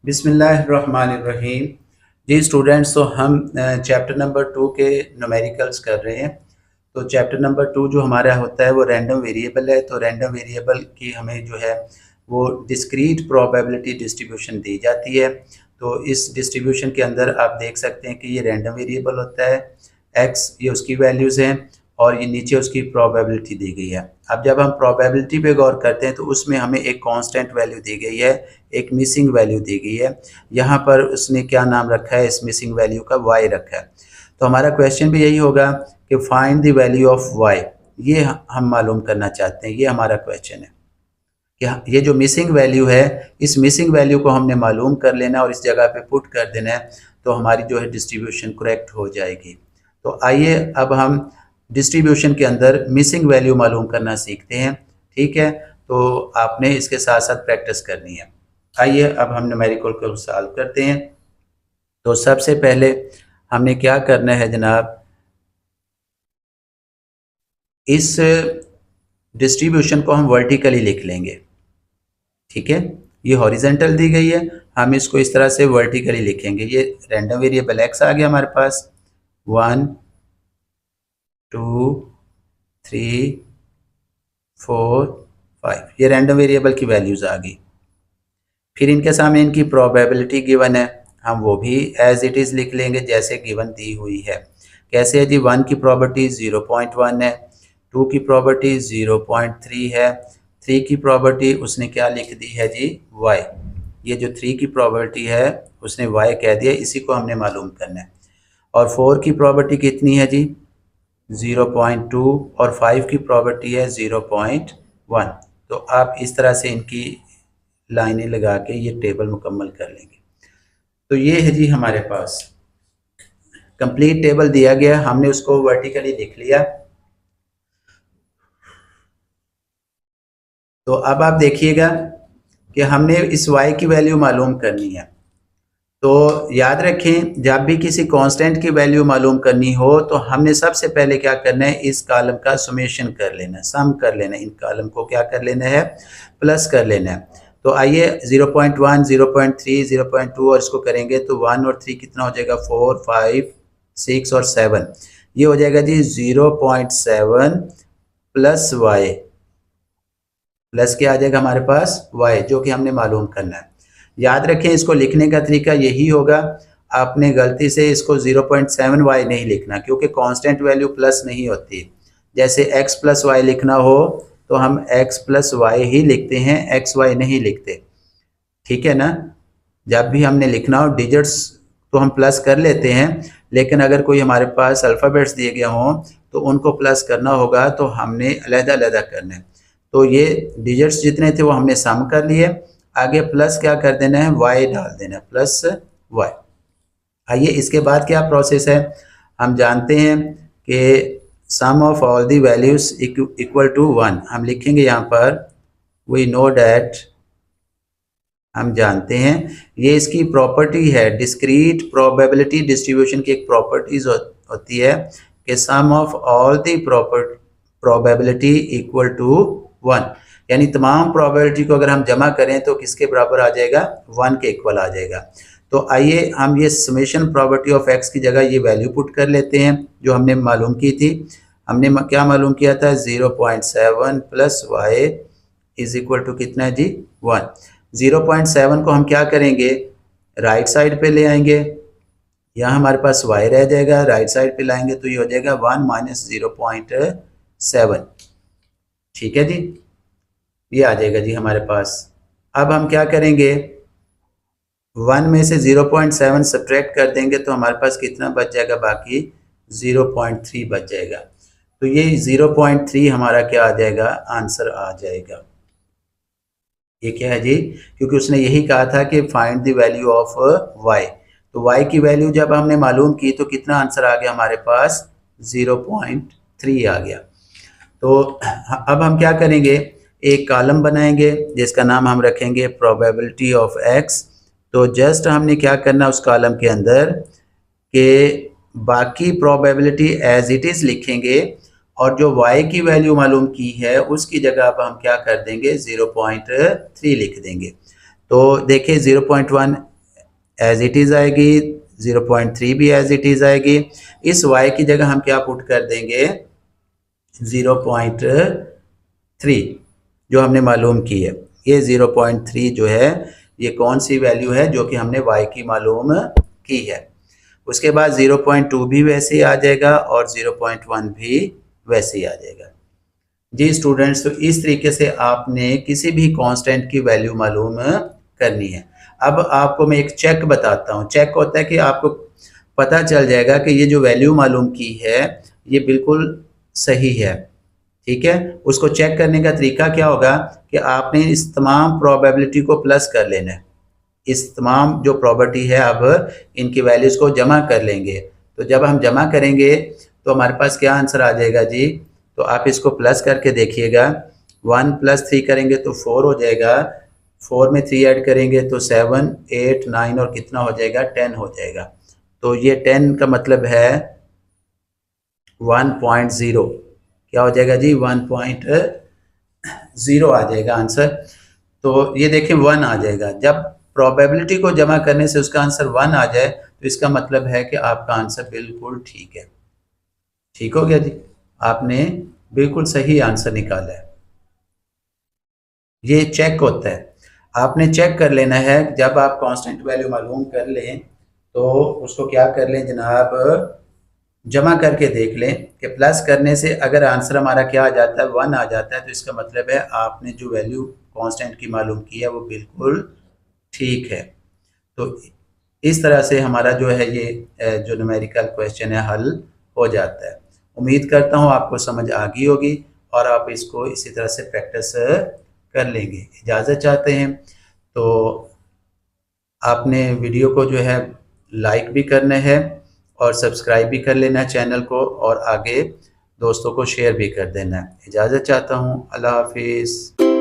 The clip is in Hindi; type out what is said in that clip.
बिस्मिल्लाहिर्रहमानिर्रहीम। जी स्टूडेंट्स, तो हम चैप्टर नंबर 2 के न्यूमेरिकल्स कर रहे हैं। तो चैप्टर नंबर 2 जो हमारा होता है वो रैंडम वेरिएबल है। तो रैंडम वेरिएबल की हमें जो है वो डिस्क्रीट प्रोबेबिलिटी डिस्ट्रीब्यूशन दी जाती है। तो इस डिस्ट्रीब्यूशन के अंदर आप देख सकते हैं कि ये रैंडम वेरिएबल होता है, एक्स ये उसकी वैल्यूज़ हैं और ये नीचे उसकी प्रोबेबिलिटी दी गई है। अब जब हम प्रोबेबिलिटी पे गौर करते हैं तो उसमें हमें एक कांस्टेंट वैल्यू दी गई है, एक मिसिंग वैल्यू दी गई है। यहाँ पर उसने क्या नाम रखा है, इस मिसिंग वैल्यू का वाई रखा है। तो हमारा क्वेश्चन भी यही होगा कि find the value of Y, ये हम मालूम करना चाहते हैं। ये हमारा क्वेश्चन है कि ये जो मिसिंग वैल्यू है, इस मिसिंग वैल्यू को हमने मालूम कर लेना और इस जगह पे पुट कर देना है, तो हमारी जो है डिस्ट्रीब्यूशन करेक्ट हो जाएगी। तो आइए अब हम डिस्ट्रीब्यूशन के अंदर मिसिंग वैल्यू मालूम करना सीखते हैं। ठीक है, तो आपने इसके साथ साथ प्रैक्टिस करनी है। आइए अब हम न्यूमेरिकल को सॉल्व करते हैं। तो सबसे पहले हमने क्या करना है जनाब, इस डिस्ट्रीब्यूशन को हम वर्टिकली लिख लेंगे। ठीक है, ये हॉरिजेंटल दी गई है, हम इसको इस तरह से वर्टिकली लिखेंगे। ये रैंडम वेरिएबल एक्स आ गया हमारे पास, 1 2 3 4 5, ये रैंडम वेरिएबल की वैल्यूज़ आ गई। फिर इनके सामने इनकी प्रोबेबिलिटी गिवन है, हम वो भी एज इट इज़ लिख लेंगे जैसे गिवन दी हुई है। कैसे है जी, 1 की प्रॉपर्टी 0.1 है, 2 की प्रॉपर्टी 0.3 है, 3 की प्रॉपर्टी उसने क्या लिख दी है जी, y। ये जो 3 की प्रॉपर्टी है उसने y कह दिया, इसी को हमने मालूम करना है। और 4 की प्रॉपर्टी कितनी है जी, 0.2, और 5 की प्रॉपर्टी है 0.1। तो आप इस तरह से इनकी लाइनें लगा के ये टेबल मुकम्मल कर लेंगे। तो ये है जी हमारे पास कंप्लीट टेबल दिया गया, हमने उसको वर्टिकली लिख लिया। तो अब आप देखिएगा कि हमने इस y की वैल्यू मालूम करनी है। तो याद रखें, जब भी किसी कांस्टेंट की वैल्यू मालूम करनी हो तो हमने सबसे पहले क्या करना है, इस कॉलम का समेशन कर लेना है, सम कर लेना है। इन कॉलम को क्या कर लेना है, प्लस कर लेना है। तो आइए 0.1 0.3 0.2 और इसको करेंगे तो 1 और 3 कितना हो जाएगा, 4 5 6 और 7, ये हो जाएगा जी 0.7 प्लस वाई, प्लस क्या आ जाएगा हमारे पास, y, जो कि हमने मालूम करना है। याद रखें इसको लिखने का तरीका यही होगा, आपने गलती से इसको 0.7y नहीं लिखना, क्योंकि कांस्टेंट वैल्यू प्लस नहीं होती। जैसे x प्लस वाई लिखना हो तो हम x प्लस वाई ही लिखते हैं, xy नहीं लिखते। ठीक है ना, जब भी हमने लिखना हो डिजिट्स तो हम प्लस कर लेते हैं, लेकिन अगर कोई हमारे पास अल्फ़ाबेट्स दिए गए हों तो उनको प्लस करना होगा तो हमने अलग-अलग करना है। तो ये डिजिट्स जितने थे वो हमने सम कर लिए, आगे प्लस क्या कर देना है, y डाल देना है, प्लस y। आइए इसके बाद क्या प्रोसेस है, हम जानते हैं कि sum of all the values equal to 1, हम लिखेंगे यहाँ पर वी नो डैट, हम जानते हैं ये इसकी प्रॉपर्टी है, डिस्क्रीट प्रोबेबिलिटी डिस्ट्रीब्यूशन की एक प्रॉपर्टीज होती है कि sum of all the probability equal to 1, यानी तमाम प्रोबेबिलिटी को अगर हम जमा करें तो किसके बराबर आ जाएगा, 1 के इक्वल आ जाएगा। तो आइए हम ये समेशन प्रॉपर्टी ऑफ x की जगह ये वैल्यू पुट कर लेते हैं जो हमने मालूम की थी। हमने क्या मालूम किया था, 0.7 plus Y is equal to कितना है जी, 1। 0.7 को हम क्या करेंगे, राइट साइड पे ले आएंगे, यहाँ हमारे पास y रह जाएगा, राइट साइड पे लाएंगे तो ये हो जाएगा 1 माइनस 0.7। ठीक है जी, ये आ जाएगा जी हमारे पास। अब हम क्या करेंगे, 1 में से 0.7 सब्ट्रैक्ट कर देंगे तो हमारे पास कितना बच जाएगा, बाकी 0.3 बच जाएगा। तो ये 0.3 हमारा क्या आ जाएगा, आंसर आ जाएगा। ये क्या है जी, क्योंकि उसने यही कहा था कि find the value of y। तो y की वैल्यू जब हमने मालूम की तो कितना आंसर आ गया हमारे पास, 0.3 आ गया। तो अब हम क्या करेंगे, एक कॉलम बनाएंगे जिसका नाम हम रखेंगे प्रोबेबिलिटी ऑफ x। तो जस्ट हमने क्या करना उस कॉलम के अंदर कि बाकी प्रोबेबिलिटी एज इट इज़ लिखेंगे और जो y की वैल्यू मालूम की है उसकी जगह अब हम क्या कर देंगे 0.3 लिख देंगे। तो देखिए 0.1 एज इट इज़ आएगी, 0.3 भी एज इट इज़ आएगी। इस y की जगह हम क्या पुट कर देंगे 0.3 जो हमने मालूम की है। ये 0.3 जो है ये कौन सी वैल्यू है जो कि हमने y की मालूम की है। उसके बाद 0.2 भी वैसे ही आ जाएगा और 0.1 भी वैसे ही आ जाएगा। जी स्टूडेंट्स, तो इस तरीके से आपने किसी भी कांस्टेंट की वैल्यू मालूम करनी है। अब आपको मैं एक चेक बताता हूँ। चेक होता है कि आपको पता चल जाएगा कि ये जो वैल्यू मालूम की है ये बिल्कुल सही है, ठीक है। उसको चेक करने का तरीका क्या होगा कि आपने इस तमाम प्रोबेबिलिटी को प्लस कर लेना है। इस तमाम जो प्रॉपर्टी है अब इनकी वैल्यूज़ को जमा कर लेंगे। तो जब हम जमा करेंगे तो हमारे पास क्या आंसर आ जाएगा जी, तो आप इसको प्लस करके देखिएगा। 1 + 3 करेंगे तो 4 हो जाएगा, 4 में 3 ऐड करेंगे तो 7, 8, 9 और कितना हो जाएगा 10 हो जाएगा। तो ये 10 का मतलब है 1.0, क्या हो जाएगा जी 1.0 आ जाएगा आंसर। तो ये देखें 1 आ जाएगा। जब प्रोबेबिलिटी को जमा करने से उसका आंसर 1 आ जाए तो इसका मतलब है कि आपका आंसर बिल्कुल ठीक है। ठीक हो गया जी, आपने बिल्कुल सही आंसर निकाला है। ये चेक होता है, आपने चेक कर लेना है। जब आप कांस्टेंट वैल्यू मालूम कर लें तो उसको क्या कर लें जनाब, जमा करके देख लें कि प्लस करने से अगर आंसर हमारा क्या आ जाता है 1 आ जाता है तो इसका मतलब है आपने जो वैल्यू कांस्टेंट की मालूम की है वो बिल्कुल ठीक है। तो इस तरह से हमारा जो है ये जो न्यूमेरिकल क्वेश्चन है हल हो जाता है। उम्मीद करता हूँ आपको समझ आ गई होगी और आप इसको इसी तरह से प्रैक्टिस कर लेंगे। इजाज़त चाहते हैं तो आपने वीडियो को जो है लाइक भी करना है और सब्सक्राइब भी कर लेना है चैनल को, और आगे दोस्तों को शेयर भी कर देना है। इजाज़त चाहता हूँ, अल्लाह हाफिज़।